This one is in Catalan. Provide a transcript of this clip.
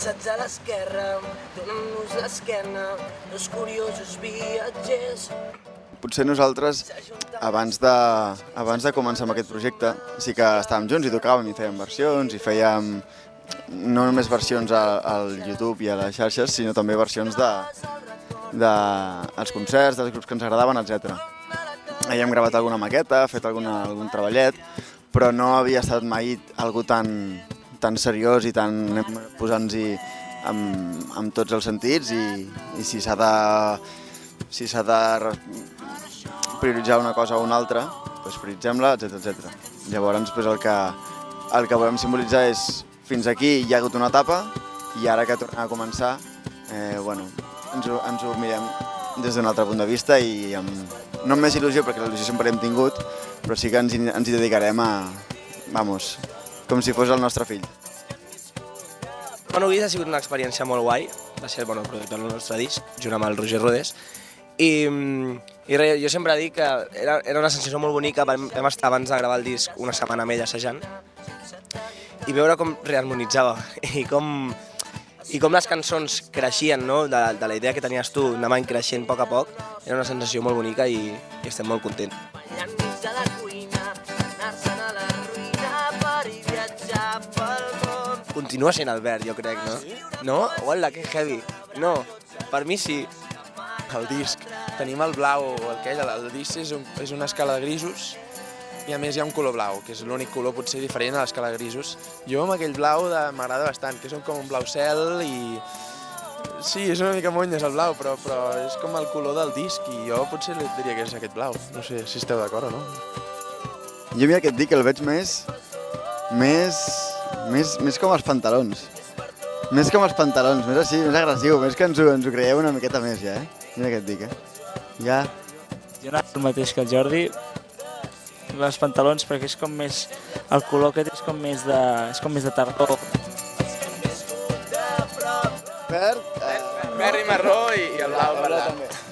Cansats a l'esquerra, donant-nos l'esquena, dos curiosos viatgers. Potser nosaltres, abans de començar amb aquest projecte, sí que estàvem junts i tocàvem i fèiem versions, i fèiem no només versions al YouTube i a les xarxes, sinó també versions dels concerts, dels grups que ens agradaven, etc. Havíem gravat alguna maqueta, fet algun treballet, però no havia estat mai algo tan seriós i tan posant-hi amb tots els sentits i si s'ha de prioritzar una cosa o una altra, doncs prioritzem-la, etc. Llavors el que volem simbolitzar és fins aquí hi ha hagut una etapa i ara que tornem a començar ens ho mirem des d'un altre punt de vista i no amb més il·lusió, perquè la il·lusió sempre l'hem tingut, però sí que ens hi dedicarem com si fos el nostre fill. Guis ha sigut una experiència molt guai, va ser el productor del nostre disc, junt amb el Roger Rodés, i jo sempre dic que era una sensació molt bonica. Vam estar abans de gravar el disc una setmana amb ell assajant i veure com reharmonitzava i com les cançons creixien, no? De la idea que tenies tu, anaven creixent a poc, era una sensació molt bonica i estem molt contents. Continua sent Albert, jo crec, no? No? Uala, que heavy. No, per mi sí. El disc, tenim el blau, el disc és una escala de grisos i a més hi ha un color blau, que és l'únic color potser diferent a l'escala de grisos. Jo amb aquell blau m'agrada bastant, que és com un blau cel i... Sí, és una mica monyes el blau, però és com el color del disc i jo potser li diria que és aquest blau. No sé si esteu d'acord o no. Jo mira que et dic que el veig més com els pantalons. Més com els pantalons, més així, més agressiu, més que ens ho creieu una miqueta més ja, Mira què et dic, Ja. Jo no el mateix que el Jordi, els pantalons, perquè és com més... El color que té és com més de tardor. Verd i marró i el blau per allà.